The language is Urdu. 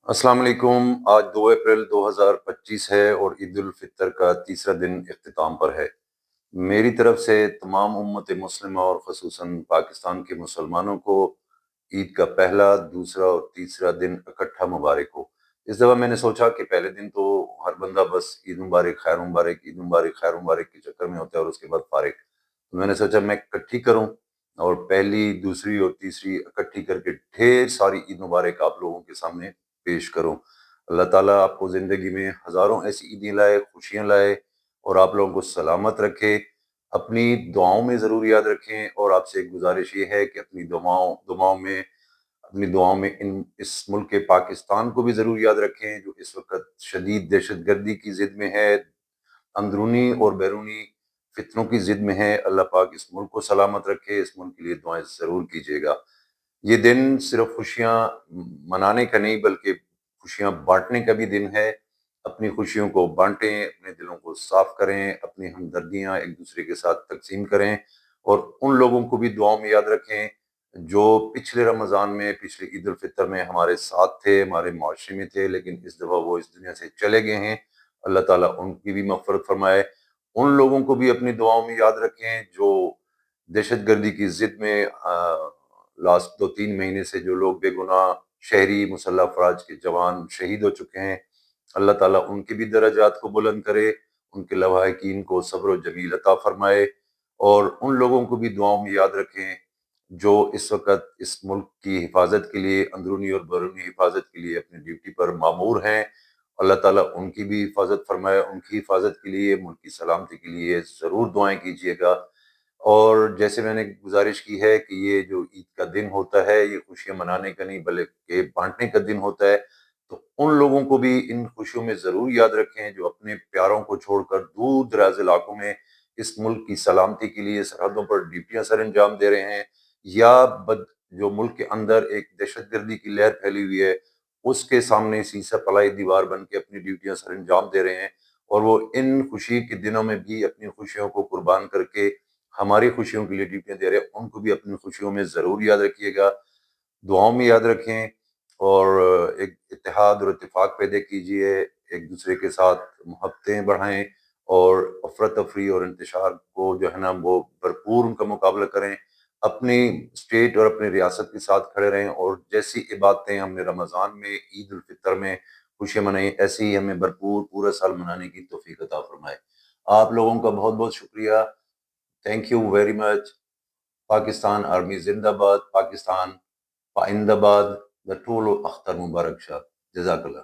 السلام علیکم۔ آج 2 اپریل 2025 ہے اور عید الفطر کا تیسرا دن اختتام پر ہے۔ میری طرف سے تمام امت مسلمہ اور خصوصاً پاکستان کے مسلمانوں کو عید کا پہلا، دوسرا اور تیسرا دن اکٹھا مبارک ہو۔ اس دفعہ میں نے سوچا کہ پہلے دن تو ہر بندہ بس عید مبارک، خیر مبارک، عید مبارک، خیر مبارک کے چکر میں ہوتا ہے اور اس کے بعد فارغ۔ تو میں نے سوچا میں اکٹھی کروں اور پہلی، دوسری اور تیسری اکٹھی کر کے ڈھیر ساری عید مبارک آپ لوگوں کے سامنے پیش کروں۔ اللہ تعالیٰ آپ کو زندگی میں ہزاروں ایسی عیدیں لائے، خوشیاں لائے اور آپ لوگوں کو سلامت رکھے۔ اپنی دعاؤں میں ضرور یاد رکھیں اور آپ سے ایک گزارش یہ ہے کہ اپنی دعاؤں میں اس ملک کے پاکستان کو بھی ضرور یاد رکھیں، جو اس وقت شدید دہشت گردی کی زد میں ہے، اندرونی اور بیرونی فتنوں کی زد میں ہے۔ اللہ پاک اس ملک کو سلامت رکھے، اس ملک کے لیے دعائیں ضرور کیجیے گا۔ یہ دن صرف خوشیاں منانے کا نہیں بلکہ خوشیاں بانٹنے کا بھی دن ہے۔ اپنی خوشیوں کو بانٹیں، اپنے دلوں کو صاف کریں، اپنی ہمدردیاں ایک دوسرے کے ساتھ تقسیم کریں اور ان لوگوں کو بھی دعاؤں میں یاد رکھیں جو پچھلے رمضان میں، پچھلے عید الفطر میں ہمارے ساتھ تھے، ہمارے معاشرے میں تھے، لیکن اس دفعہ وہ اس دنیا سے چلے گئے ہیں۔ اللہ تعالیٰ ان کی بھی مغفرت فرمائے۔ ان لوگوں کو بھی اپنی دعاؤں میں یاد رکھیں جو دہشت گردی کی ضد میں لاسٹ 2-3 مہینے سے جو لوگ بے گناہ شہری مسلح افواج کے جوان شہید ہو چکے ہیں۔ اللہ تعالیٰ ان کے بھی درجات کو بلند کرے، ان کے لواحقین کو صبر و جمیل عطا فرمائے اور ان لوگوں کو بھی دعاؤں میں یاد رکھیں جو اس وقت اس ملک کی حفاظت کے لیے، اندرونی اور بیرونی حفاظت کے لیے اپنی ڈیوٹی پر مامور ہیں۔ اللہ تعالیٰ ان کی بھی حفاظت فرمائے، ان کی حفاظت کے لیے، ملک کی سلامتی کے لیے ضرور دعائیں کیجیے گا۔ اور جیسے میں نے گزارش کی ہے کہ یہ جو عید کا دن ہوتا ہے یہ خوشیاں منانے کا نہیں بلکہ بانٹنے کا دن ہوتا ہے، تو ان لوگوں کو بھی ان خوشیوں میں ضرور یاد رکھیں جو اپنے پیاروں کو چھوڑ کر دور دراز علاقوں میں اس ملک کی سلامتی کے لیے سرحدوں پر ڈیوٹیاں سر انجام دے رہے ہیں، یا جو ملک کے اندر ایک دہشت گردی کی لہر پھیلی ہوئی ہے اس کے سامنے سیسہ پلائی دیوار بن کے اپنی ڈیوٹیاں سر انجام دے رہے ہیں، اور وہ ان خوشی کے دنوں میں بھی اپنی خوشیوں کو قربان کر کے ہماری خوشیوں کے لیے ڈیوٹیاں دے رہے ہیں۔ ان کو بھی اپنی خوشیوں میں ضرور یاد رکھیے گا، دعاؤں میں یاد رکھیں اور ایک اتحاد اور اتفاق پیدا کیجیے، ایک دوسرے کے ساتھ محبتیں بڑھائیں اور افراتفری اور انتشار کو جو ہے نا وہ بھرپور ان کا مقابلہ کریں۔ اپنی اسٹیٹ اور اپنی ریاست کے ساتھ کھڑے رہیں اور جیسی عبادتیں ہم نے رمضان میں، عید الفطر میں خوشیاں منائی، ایسی ہی ہمیں بھرپور پورا سال منانے کی توفیق عطا فرمائے۔ آپ لوگوں کا بہت بہت شکریہ۔ Thank you very much. Pakistan army زندہ باد، پاکستان پائندہ باد، دا ٹول اختر مبارک شاہ۔ جزاک اللہ۔